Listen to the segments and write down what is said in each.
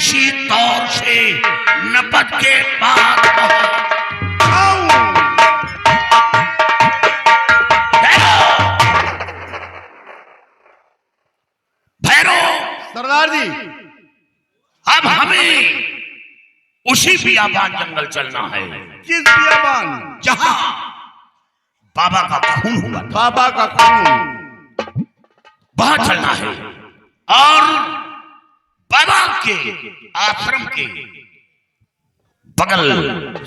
किसी तौर से नपद के बाद सरदार जी, अब हमें उसी बियाबान जंगल चलना है। किस बियाबान? जहां बाबा का खून हुआ था। बाबा का खून, वहां चलना है और बाबा के आश्रम के बगल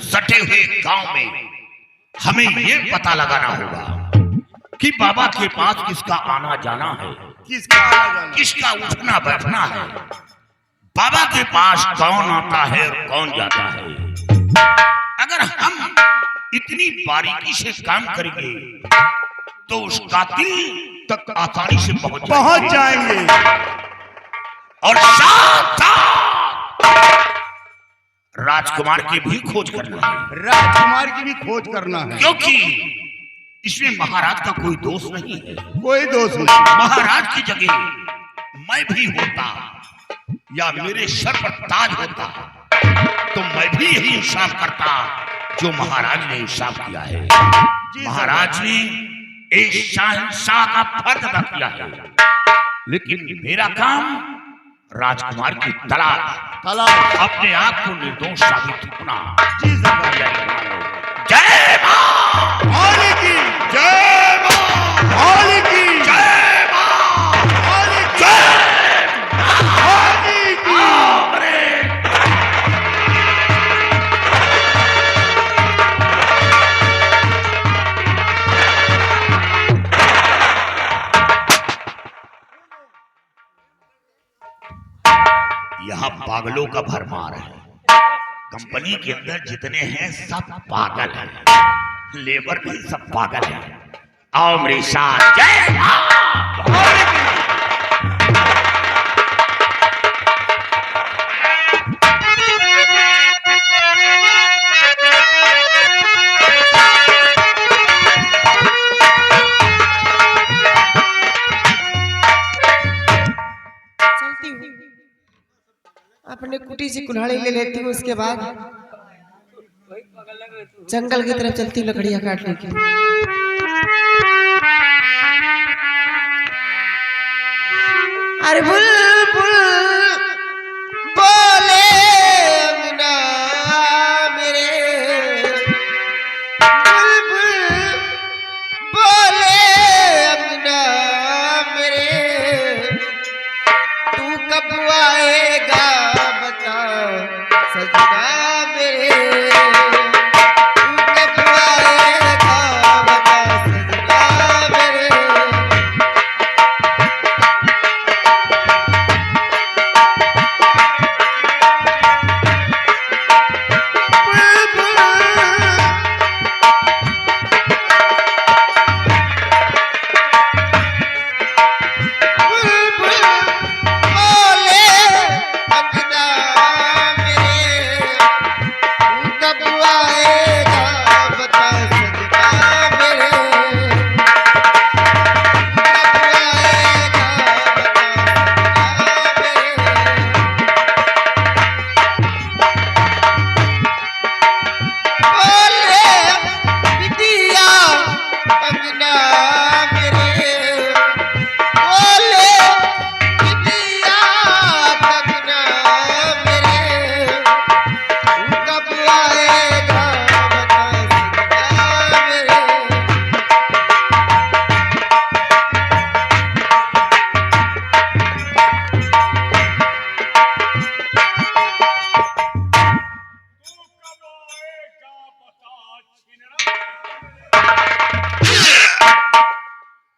सटे हुए गांव में हमें यह पता लगाना होगा कि बाबा के पास किसका आना जाना है, किसका उठना बैठना है, बाबा के पास कौन आता है और कौन जाता है। अगर हम इतनी बारीकी से काम करेंगे तो उस कातिल तक आसानी से पहुंच जाएंगे और साथ साथ राजकुमार की भी खोज करना है। राजकुमार की भी खोज करना है, क्योंकि इसमें महाराज का कोई दोष नहीं है। कोई दोष नहीं। महाराज की जगह मैं भी होता या मेरे सर पर ताज होता तो मैं भी यही इंसाफ करता जो महाराज ने इंसाफ किया है। महाराज ने एक शहंशाह का फर्ज अदा किया है, लेकिन मेरा काम राजकुमार की तलाश, अपने आप को निर्दोष साबित होना। जय मां होली की, जय मां होली की, जय मां होली की, जय होली की। यहाँ पागलों का भरमार है। कंपनी के अंदर जितने हैं सब पागल हैं, लेबर भी सब पागल हैं। आओ मेरे साथ। जय मां। अपने कुटी से कुल्हाड़ी ले लेती हूँ, उसके बाद जंगल की तरफ चलती हूँ लकड़ियाँ काटने की। अरे बुलबुल बोले अंगना मेरे, बुलबुल बोले अंगना मेरे, तू कब आएगा सजना मेरे, तू कब आएगा बता सजना मेरे।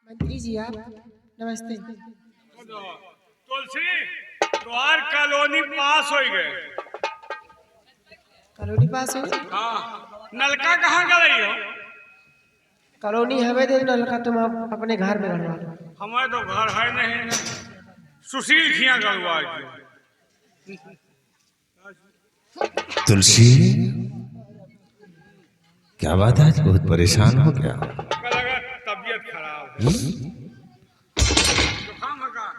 मंत्री जी आप नमस्ते। तुलसी तोहार कॉलोनी पास हो गए। कॉलोनी पास हो गई? हाँ, नलका कहाँ गई हो? कॉलोनी हमें दे, नलका तुम अपने घर में गड़वा लो। हमारे तो घर है नहीं, सुशील खिया गड़वा के। तुलसी क्या बात है, आज बहुत परेशान हो गया? तबीयत खराब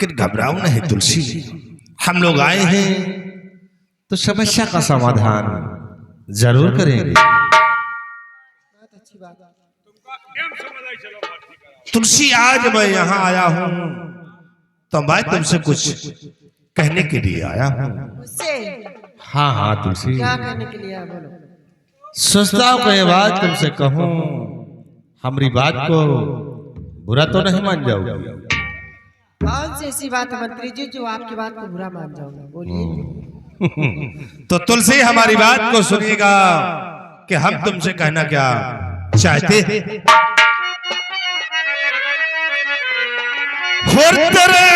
कि घबराओ नहीं तुलसी, हम लोग आए हैं तो समस्या का समाधान जरूर करेंगे। बहुत अच्छी बात। तुमका एम समझ आई, चलो भर्ती कराओ। तुलसी आज मैं यहाँ आया हूँ तो मैं तुमसे कुछ कहने के लिए आया हूँ। मुझसे हाँ हाँ तुलसी, क्या कहने के लिए आप बोलो। सोचता हूँ कोई बात तुमसे कहूँ, हमारी बात को बुरा तो नहीं मान जाओगी? कौन सी ऐसी बात है मंत्री जी जो आपकी बात को बुरा मान जाऊंगा, बोलिए। तो तुलसी हमारी बात को सुनिएगा कि हम तुमसे कहना क्या चाहते हैं। और तेरे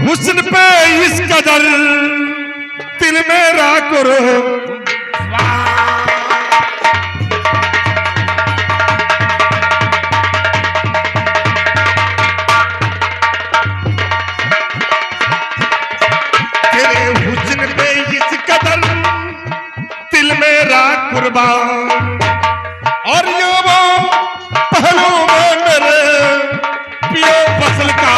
हुस्न पे इस कदर दिल मेरा करो, तेरे हुस्न पे इस कदर दिल मेरा कुर्बान, और ये वो पहलू में मेरे पियो फसल का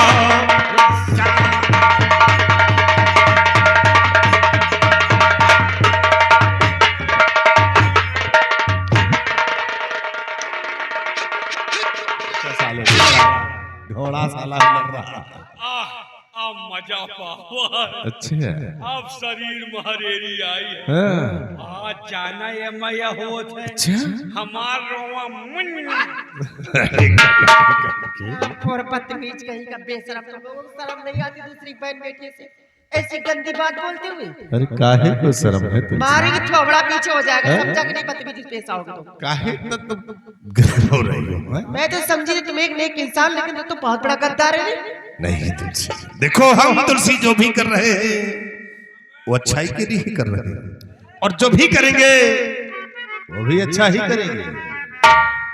घोड़ा साला लग रहा। अब मजा पावा। अच्छे है। अब शरीर महरेरी आई है। हाँ। आज जाना ये मया होत है। अच्छा। हमार रोवा मुन। और बदतमीज कहीं का बेशरम, तुम लोगों को शर्म नहीं आती दूसरी बहन बेटी से ऐसी गंदी बात बोलते हुए? अरे काहे को शर्म है तुझे? मारेगी थोबड़ा पीछे हो जाएगा, समझा कि नहीं? बदतमीजी पेश आओगे तो काहे तो तुम गर्व हो रही हो? हैं? मैं तो समझी तुम एक नेक इंसान, लेकिन तुम तो बहुत बड़ा गद्दार है। नहीं तुलसी, देखो हम तुलसी जो भी कर रहे हैं वो अच्छाई के लिए ही कर रहे हैं, और जो भी करेंगे वो भी अच्छा ही करेंगे।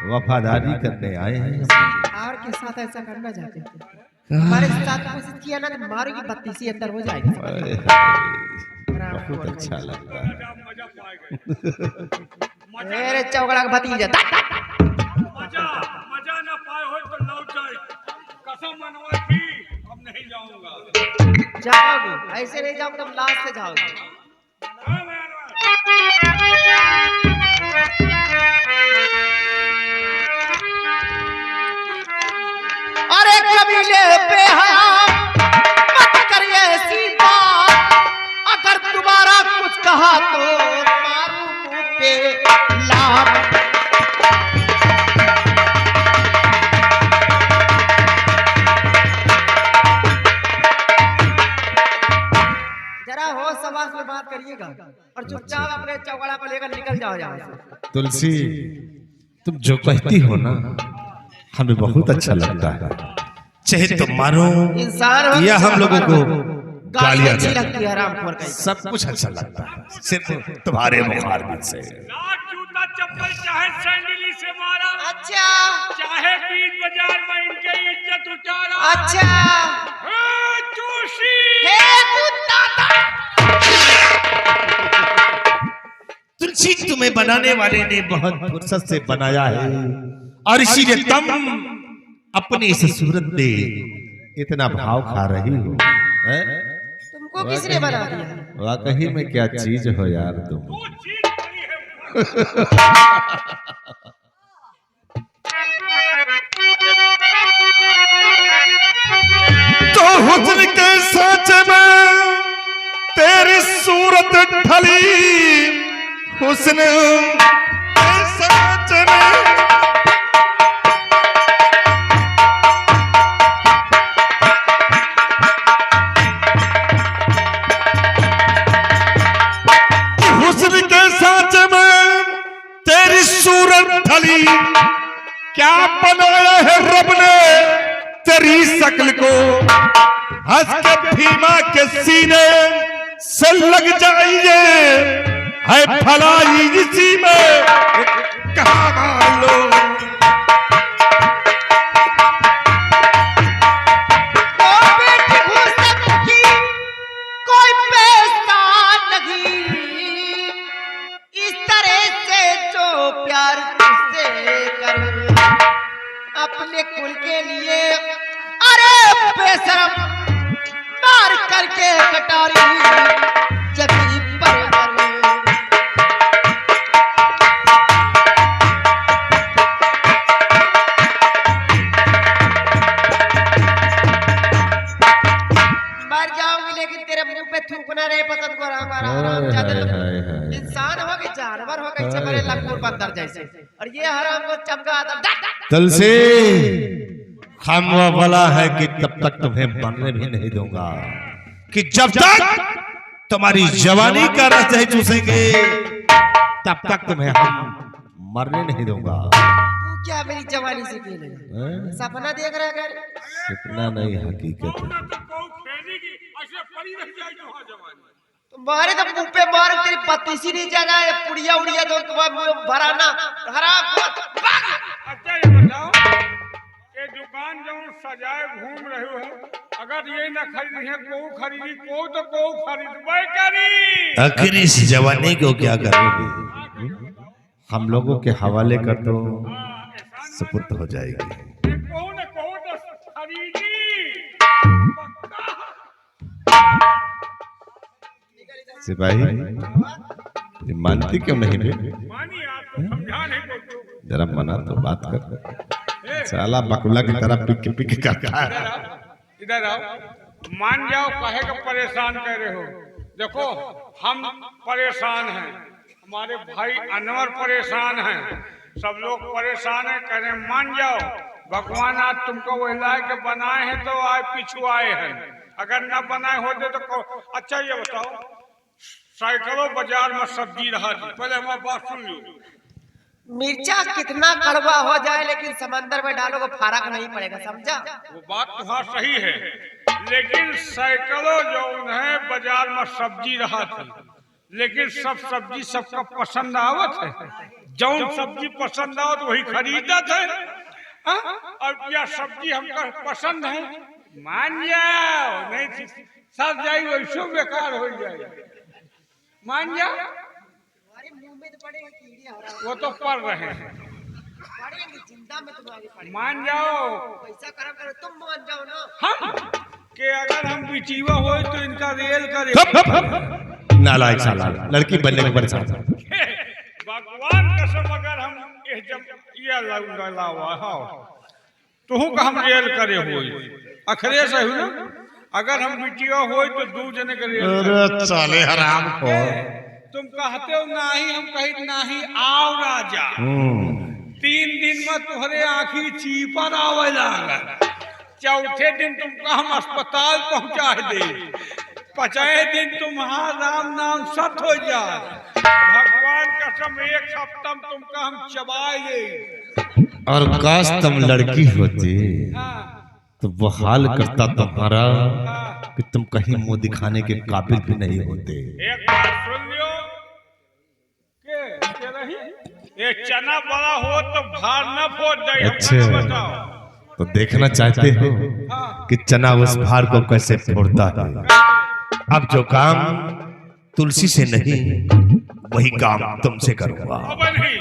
वफादारी करने आए हैं हम। और के साथ ऐसा करना चाहते थे? हमारे साथ कोशिश किया ना तो मारेगी, बत्तीसी अंदर हो जाएगी। अरे हाय, बहुत अच्छा लगता है। मजा पाएगा। मेरे चौगड़ा का भतीजा मजा ना पाए हो तो लौट जाए। कसम मनवा थी, अब नहीं जाऊंगा। जाओगे, ऐसे नहीं जाओगे तुम, लास्ट से जाओगे। हाँ, मैं अरे कबीले पे हया मत करिए ऐसी बात, अगर दोबारा कुछ कहा तो मारू मुंह पे लात। जरा होश समाज में बात करिएगा और चुपचाप अपने चौकड़ा पर लेकर निकल जाओ यहाँ से। तुलसी, तुम जो कहती हो ना हमें बहुत अच्छा लगता है। चाहे तुम मारो इंसान हो या हम लोगों को गाली गालियां अच्छी दो, लगती है हरामखोर का। सब कुछ अच्छा लगता है, सिर्फ तुम्हारे मुखारबिन से। लात जूता चप्पल चाहे सैंडली से मारा, अच्छा चाहे बीच बाजार में इनके इज्जत उतारा। अच्छा हाँ, जोशी। हे कुत्ता तुलसी तुम्हें बनाने वाले ने बहुत फुर्सत से बनाया है, और इसीलिए तुम अपनी इस सूरत पे इतना भाव खा रही हो। हैं? तुमको किसने बना दिया? वाकई में क्या चीज हो यार तुम। वो चीज बनी है। तो हुस्न के सच में तेरी सूरत ढली, हुस्न के सच में हुस्न के सच में तेरी सूरत ढली, क्या बनाया है रब ने तेरी शक्ल को, हंस के भीमा के सीने से लग जाइए, है भलाई इसी में कहाँ मालूम। ओ बेटी हुस्न की कोई पहचान नहीं, इस तरह से जो प्यार तुझसे करूं अपने कुल के लिए। अरे बेशरम मार करके कटारी जमीन पर बराबर हो गई चमरे लखनपुर बंदर जैसे, और ये हराम को चमका तुलसी हम वो बोला है कि तब तक तुम्हें मरने भी नहीं दूंगा, कि जब तक तुम्हारी जवानी का रस नहीं चूसेंगे तब तक तुम्हें हम मरने नहीं दूंगा। तू क्या मेरी जवानी से खेलेगा? सपना देख रहा है? सपना नहीं हकीकत है। तुम्हारे तो मुंह पे मार, तेरी पत्तीसी नहीं जगह है, पुड़िया उड़िया तो तुम्हारा भराना हराम। अच्छा ये बताओ, ये दुकान जो सजाए घूम रहे हो, अगर ये न खरीदी है को खरीदी को खरीदबे करी। आखिर इस जवानी को क्या करोगे? हम लोगों के हवाले कर दो, सुपुर्द हो जाएगी। को तो खरीदी सिपाही ये मानती क्यों नहीं बे? मानी आप तो समझा नहीं को। जरा मना तो बात कर। साला बकुला की तरह पिक करता है। इधर आओ, मान जाओ, कहे का परेशान कह रहे हो। देखो हम परेशान हैं, हमारे भाई अनवर परेशान हैं, सब लोग परेशान हैं, कह रहे मान जाओ। भगवान आज तुमको वह के बनाए हैं तो आज पीछू आए हैं, अगर न बनाए होते तो। अच्छा ये बताओ, साइकिलों बाजार में सब्जी रहा थी, पहले हमारी बात सुन लो। मिर्चा कितना कड़वा हो जाए लेकिन समंदर में डालो तो फर्क नहीं पड़ेगा, समझा? वो बात तुम्हारा सही है, लेकिन साइकिलों जो उन्हें बाजार में सब्जी रहा थी, लेकिन सब सब्जी सबका पसंद आवत है। जौन सब्जी पसंद आवत वही खरीदत है। और क्या सब्जी हमका पसंद है, मान जाओ, नहीं सब जाए वैसो बेकार हो जाए। मान जाओ, वो तो पढ़ रहे हैं, जिंदा में तुम्हारी मान जाओ। पैसा करो तुम मान जाओ ना। हम कि अगर हम बिचीवा हो तो इनका रेल करे। नालायक साला, लड़की बनने में परेशान। भगवान कसम, अगर हम ये लावा तू का हम रेल करे हो अखरे से हो ना, अगर हम बिटिया हो तो दू जने के रेल। अरे साले हराम को तुम कहते हो नाही, हम कही नाही आओ राजा। 3 दिन में तुहरे आँखी चीपर आवे लागल, चौथे दिन तुमका हम अस्पताल पहुंचा दे, 5वें दिन तुम्हारा राम नाम सत हो जाए। भगवान कसम 1 हफ्ता में तुमका हम चबाए ले। और काश तुम लड़की होती तो वो हाल करता तुम्हारा कि तुम कहीं मुंह दिखाने के काबिल भी नहीं होते। एक बात सुन लियो, के रही ये चना बड़ा हो तो भार न फोड़ दे। अच्छा बताओ, तो देखना चाहते हो कि चना उस भार को कैसे फोड़ता है। अब जो काम तुलसी से नहीं वही काम तुमसे करूंगा। अब नहीं,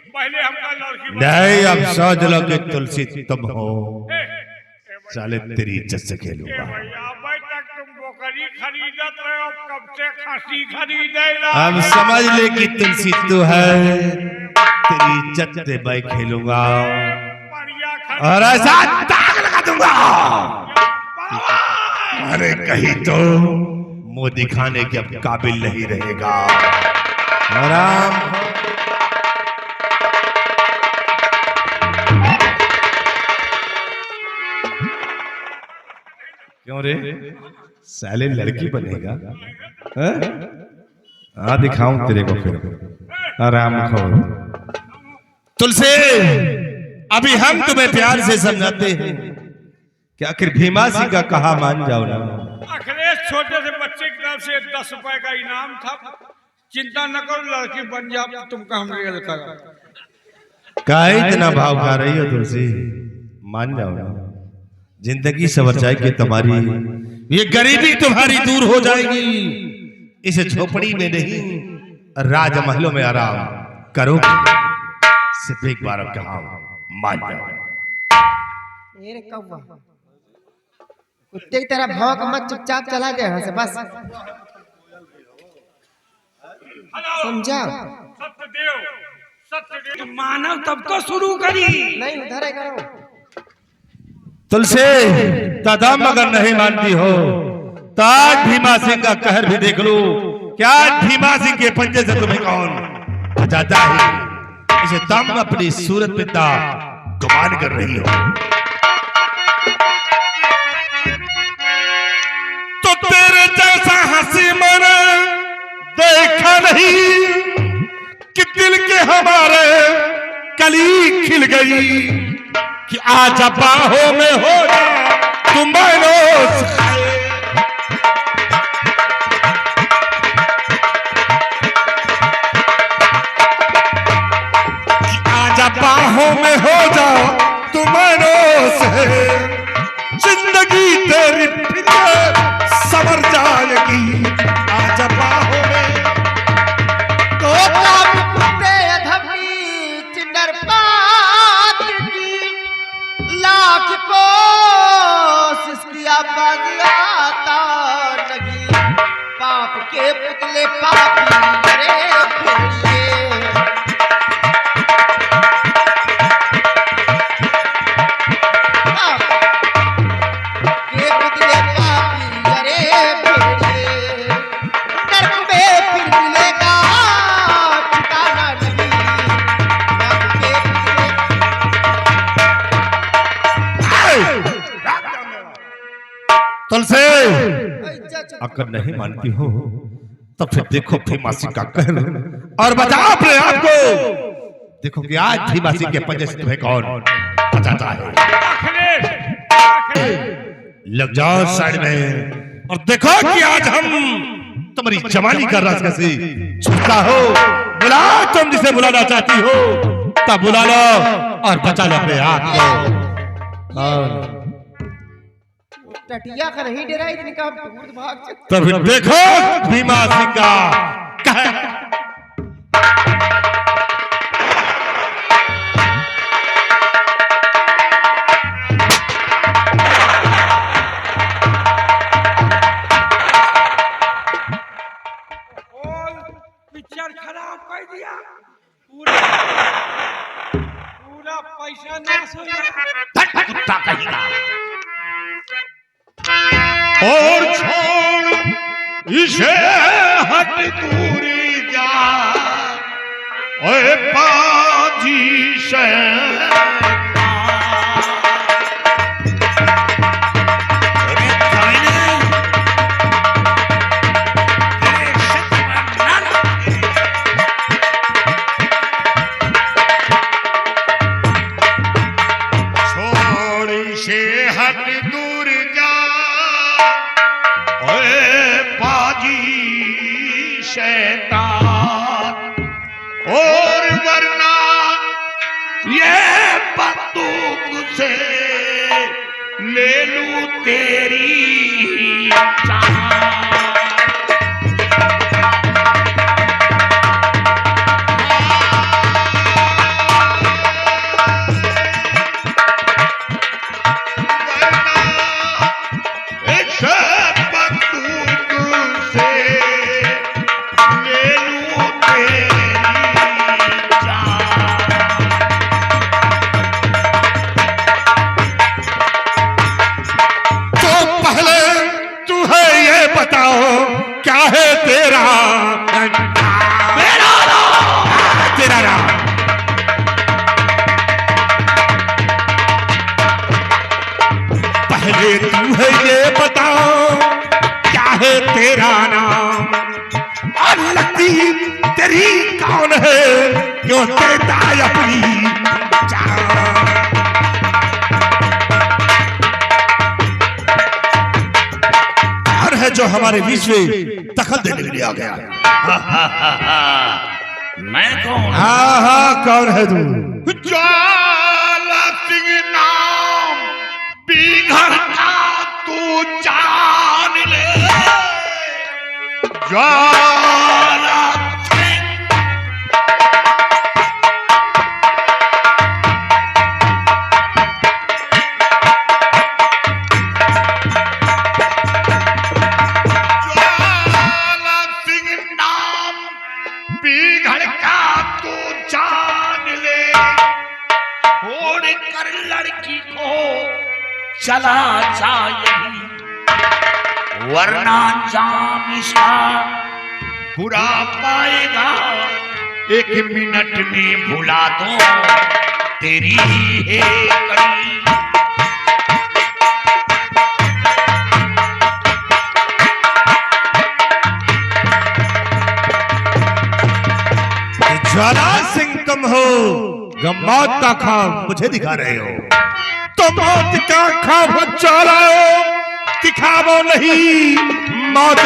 पहले हमका लड़की नहीं, अब समझ लो कि तुलसी तुम हो, साले तेरी इज्जत से खेलूंगा। भैया भाई तक तुम बकरी खरीदत रहे हो, कब से खसी खरीदे ला। अब समझ ले कि तुलसी तू है, तेरी इज्जत से मैं खेलूंगा और ऐसा दाग लगा दूंगा। अरे कहीं तो मुंह दिखाने के अब काबिल नहीं रहेगा। आराम क्यों रे, साले लड़की बनेगा? हाँ दिखाऊं तेरे को फिर। आराम खोल तुलसी, अभी हम तुम्हें प्यार से समझाते हैं कि आखिर भीमा सिंह का कहा मान जाओ ना। अखिलेश छोटे से बच्चे की तरफ से 10 रुपए का इनाम था, चिंता न करो, लड़की बन जाओ, तुमका हम रेल कर। काहे इतना भाव खा रही हो तुलसी? मान जाओ ना, जिंदगी सवर जाएगी तुम्हारी, ये गरीबी तुम्हारी दूर हो जाएगी। इस झोपड़ी में नहीं राजमहलों में आराम करो। सिर्फ एक बार कहा मान जाओ। मेरे कौवा कुत्ते की तरह भौंक मत, चुपचाप चला गया यहाँ से बस, समझा? सत्यदेव मानव तब तो शुरू करी। नहीं उधर है करो। तुलसी तदम अगर नहीं मानती हो तो आज भीमा सिंह का कहर भी देख लो। क्या भीमा सिंह के पंजे से तुम्हें कौन जाता है इसे तुम अपनी सूरत पे गुमान कर रही हो। तो तेरे जैसा हंसी मैंने देखा नहीं कि दिल के हमारे कली खिल गई कि आज बाहों में हो जा तुम मनोस बाहों में हो जाओ तुम्हारो से जिंदगी तेरी फिर संवर जाएगी। आज बाहों में तो कुत्ते अधमी चिंदर पात की लाख कोशिश किया बाज आता नहीं। पाप के पुतले पापी करे भेड़िए तुलसी अगर नहीं मानती हो तो फिर देखो भीमासी का कहर और बचाओ अपने आप को। देखो कि आज भीमासी के पंजे से तुम्हें कौन बचाता है। लग जाओ साइड में और देखो कि आज हम तुम्हारी जवानी का राज कैसे छूटा हो। बुला तुम जिसे बुलाना चाहती हो तब बुला लो और बचा लो अपने आप को। टटिया का नहीं डरा इतनी का दूर भाग तो फिर देखो भीमासी का कहर। पिक्चर खराब कर दिया, पूरा पैसा नाश हो गया। कुत्ता कहेगा और छोड़ इसे हट दूरी जा ओए पाजी से शैतान और वरना ये बंदूक से ले लूं तेरी जान। पहले तू है ये बताओ क्या है तेरा नाम और लगती तेरी कौन है क्यों देता अपनी जान। और है जो हमारे बीच में दखल देने के लिए आ गया। मैं कौन? हाँ हाँ कौन है तू? ज्वाला सिंह नाम बिघड़ का तू जान ले। ज्वाला सिंह नाम बिघड़ का तू जान ले। छोड़ कर लड़की को चला जाए वरना जाम इसका बुरा पाएगा। एक मिनट में भुला दो तेरी है कड़ी। ज्वाला सिंह तुम हो, मौत का ख्वाब मुझे दिखा रहे हो। तो मौत का ख्वाब चलाओ, दिखाओ नहीं मौत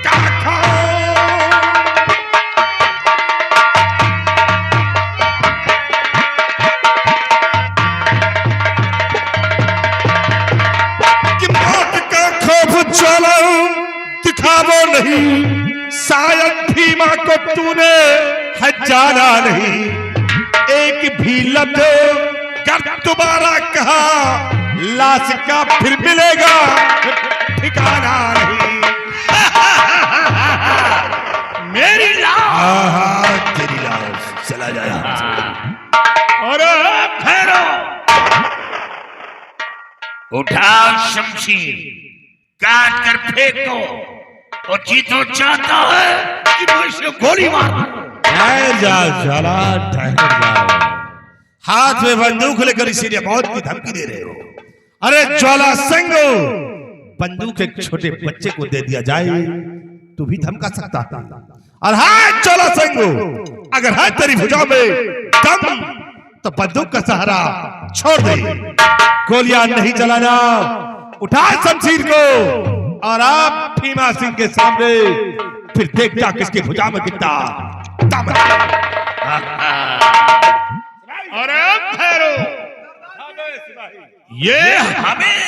का ख्वाब। कि मौत का ख्वाब चलाओ, दिखाओ नहीं, शायद भीमा को तूने है जाना नहीं। एक भी लफ्ज़ कर दोबारा कहा, लाश का फिर मिलेगा ठिकाना नहीं। मेरी लाश तेरी लाश चला जाए। और ठहरो, उठाओ शमशीर, काट कर फेंको। और जीतो चाहता है कि मैं इसे गोली मारूं। ठहर जाओ ज्वाला, ठहर जाओ। हाथ में बंदूक लेकर इसीलिए मौत की धमकी दे रहे हो। अरे ज्वाला सिंह, बंदूक एक छोटे बच्चे को दे दिया जाए तू भी धमका सकता था। और हाँ ज्वाला सिंह, अगर है तेरी भुजा में दम तो बंदूक का सहारा छोड़ दे, गोलियां नहीं चलाना। उठा शमशीर को और आप भीमा सिंह के सामने फिर देखता किसकी भुजा में कितना दम है। अरे ठहरो, ये हमें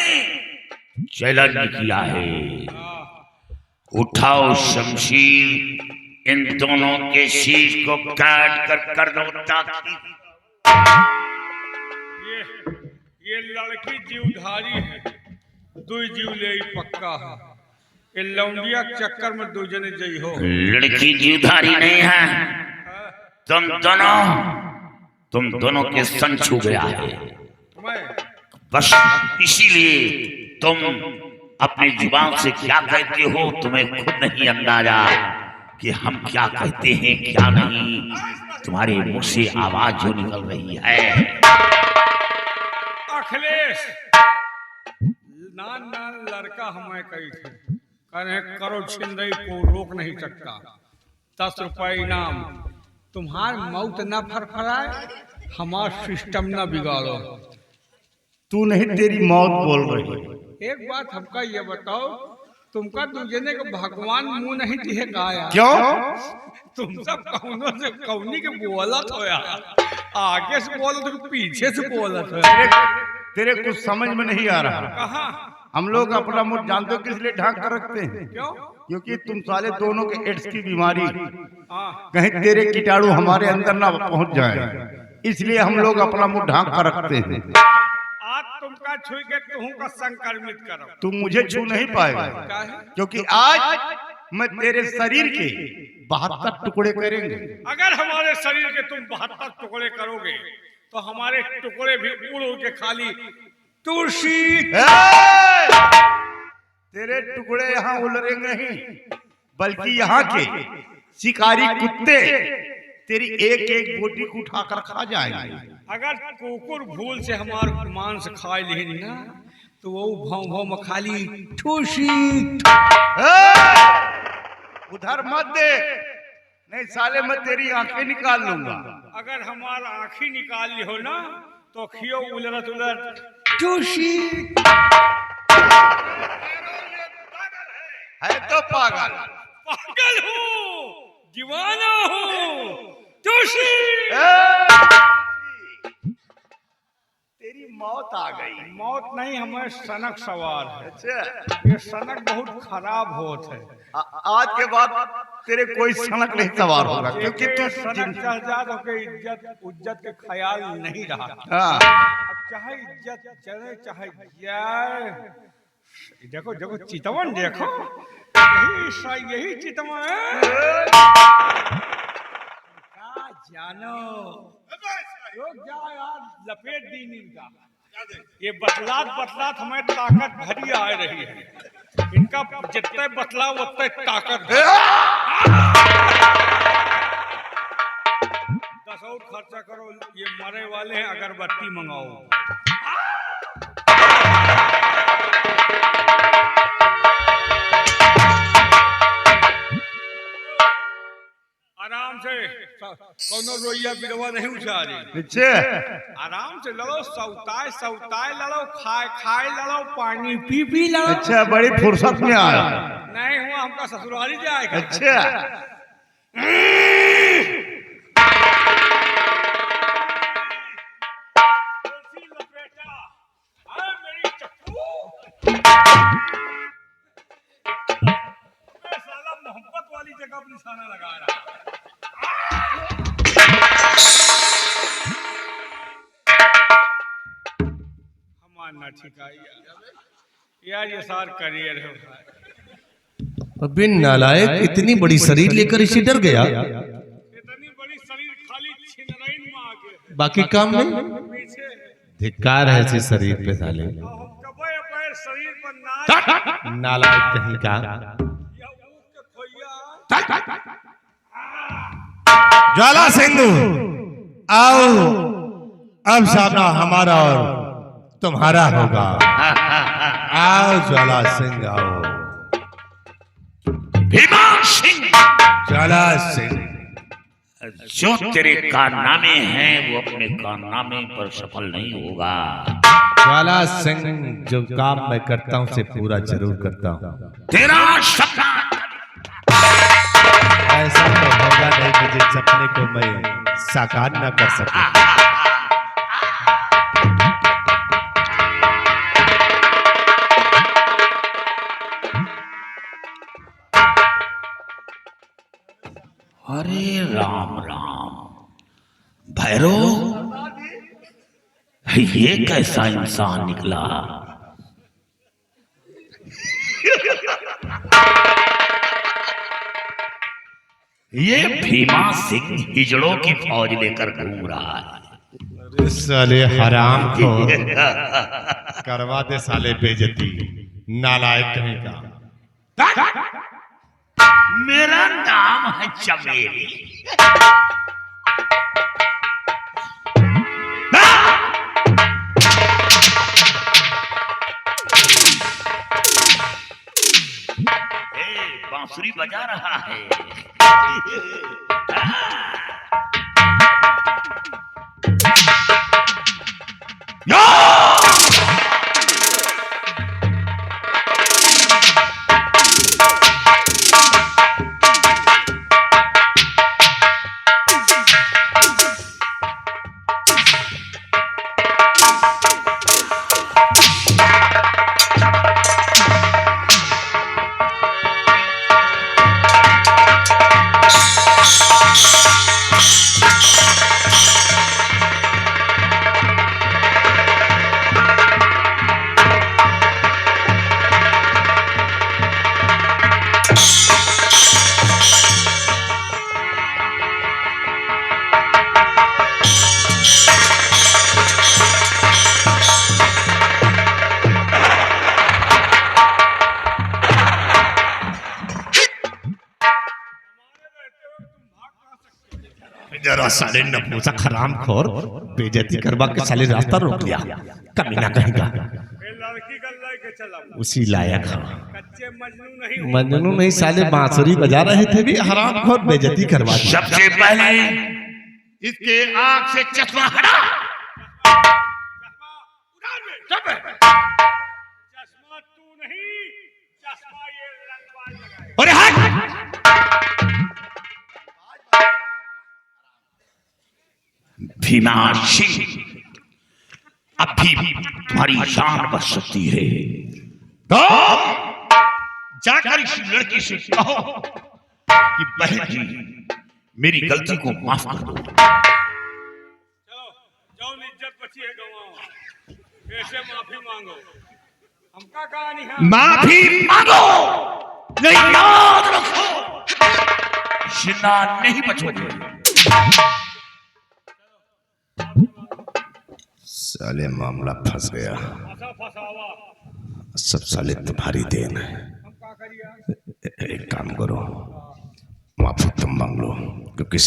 चैलेंज किया है। उठाओ शमशीर, इन दोनों के शीश को काट कर दो ताकि ये लड़की जीवधारी है, दो जीव ले पक्का है। ये लौंडिया के चक्कर में दो जने जई हो। लड़की जीवधारी नहीं है, तुम दोनों के सन छू गया है। बस इसीलिए तुम अपनी जुबान से क्या कहते हो तुम्हें खुद नहीं अंदाजा कि हम क्या कहते हैं क्या नहीं। तुम्हारे मुंह से आवाज जो निकल रही है। अखिलेश नान लड़का हमें कही थे, कहे करो छिंदई को रोक नहीं सकता। 10 रुपए इनाम, तुम्हार मौत न फरफराए, हमारा सिस्टम न बिगाड़ो। तू नहीं, तेरी मौत बोल रही। एक बात हमका ये बताओ, तुमका दूजने को भगवान मुंह नहीं दिए गाया? क्यों? तुम सब कौनों से कौनी के बोलत हो यार, आगे से बोलत हो पीछे से बोलत हो। तेरे कुछ समझ में नहीं आ रहा। कहाँ हम लोग अपना मुंह जानते हो किस लिए ढांक कर रखते हैं? क्यों? क्योंकि तुम साले दोनों के एड्स की बीमारी हाँ। कहीं तेरे कीटाणु हमारे अंदर ना पहुंच जाए, इसलिए हम लोग अपना मुंह ढांक कर रखते हैं। आज तुमका छुई के तुम का संक्रमित करो। तुम मुझे छू नहीं पाएगा, काहे? क्योंकि आज मैं तेरे शरीर के 72 टुकड़े करेंगे। अगर हमारे शरीर के तुम 72 टुकड़े करोगे तो हमारे टुकड़े भी उड़ उड़ के खाली तुलसी। तेरे टुकड़े यहाँ उलरेंगे नहीं, बल्कि यहाँ के शिकारी कुत्ते तेरी एक एक बोटी को उठाकर खा जाएंगे। अगर कुकुर भूल से हमार मांस खा ली ना तो वो भाव भाव में खाली ठूसी। उधर मत दे, नहीं साले मैं तेरी आंखें निकाल लूंगा। अगर हमारा आंखी निकाल ली हो ना तो खियो उलट उलट ठूसी। है तो पागल। पागल हूँ, दीवाना हूँ, ठूसी। तेरी मौत आ गई। मौत नहीं, हमें सनक सवार है। अच्छा, ये सनक बहुत खराब होत है। आज के बाद तेरे कोई सनक नहीं सवार होगा, क्योंकि तू सनक शहजाद होके इज्जत के ख्याल नहीं रहा। हाँ। अब चाहे इज्जत चले चाहे जाए, देखो देखो चितवन देखो, यही चितवन है। क्या जानो, लोग जाओ यार, लपेट दी इनका। ये बतलात बतलात हमें ताकत भरी आ रही है। इनका जितने बतला उतने ताकत। बहुत खर्चा करो, ये मरे वाले हैं, अगरबत्ती मंगाओ। आराम से, कोनो रोइया बिरवा नहीं उछाली। अच्छा आराम से लड़ो, सौताए सौताए लड़ो, खाए खाए लड़ो, पानी पी पी लड़ो। अच्छा, बड़ी फुर्सत में आया। नहीं हुआ हमका ससुराली जाएगा। अच्छा मोहब्बत वाली जगह पर निशाना लगा रहा। हमारा ठीक है यार, ये सार करियर है भाई। बिन नालायक इतनी बड़ी शरीर लेकर इसे डर गया, इतनी बड़ी शरीर खाली छिनरैन में आ गए, बाकी काम में पीछे धिक्कार है इसी शरीर पे साले। हम कबे पैर शरीर पर ना नालायक कहीं का। या ऊख के खोइया। ज्वाला सिंधु आओ, अब सामना हमारा और तुम्हारा होगा। आओ ज्वाला सिंह आओ। भीमा सिंह, ज्वाला सिंह जो तेरे कारनामे हैं वो अपने कारनामे पर सफल नहीं होगा। ज्वाला सिंह जो काम मैं करता हूं उसे पूरा जरूर करता हूं। तेरा सपना ऐसा तो होगा नहीं कि जिस सपने को मैं साकार न कर सकूं। अरे राम राम भैरव, ये कैसा इंसान निकला। ये भीमा सिंह हिजड़ों की फौज लेकर घूम रहा है। साले हराम को करवा दे साले बेइज्जती, नालायक कहीं का। मेरा नाम है चमेली। बांसुरी बजा रहा है। जरा साले नपुंसक हरामखोर बेइज्जती करवा के साले रास्ता रोक लिया। कमीना कहीं का। ये लड़की का लेके चला, उसी लायक है। कच्चे मजनू नहीं। मजनू नहीं साले बांसुरी बजा रहे थे भी हरामखोर बेइज्जती करवा दी। सबसे पहले इसके आंख से चश्मा हटा। चश्मा तू नहीं, चश्मा ये रंगबाज लगाए। अरे हट! भीमा सिंह, अभी तुम्हारी जान बच सकती है तो जाकर इस लड़की से कहो कि बहन जी मेरी गलती को माफ कर दो। चलो जाओ, इज्जत बची है गवाओ, ऐसे माफी मांगो। हमका कहानी है, माफी मांगो, नहीं याद रखो जिंदा नहीं बचोगे। साले मामला फंस गया। फसा फसावा। सब साले तुम्हारी देन है। हम का करिए? एक काम करो, माफी तुम मांग लो क्योंकि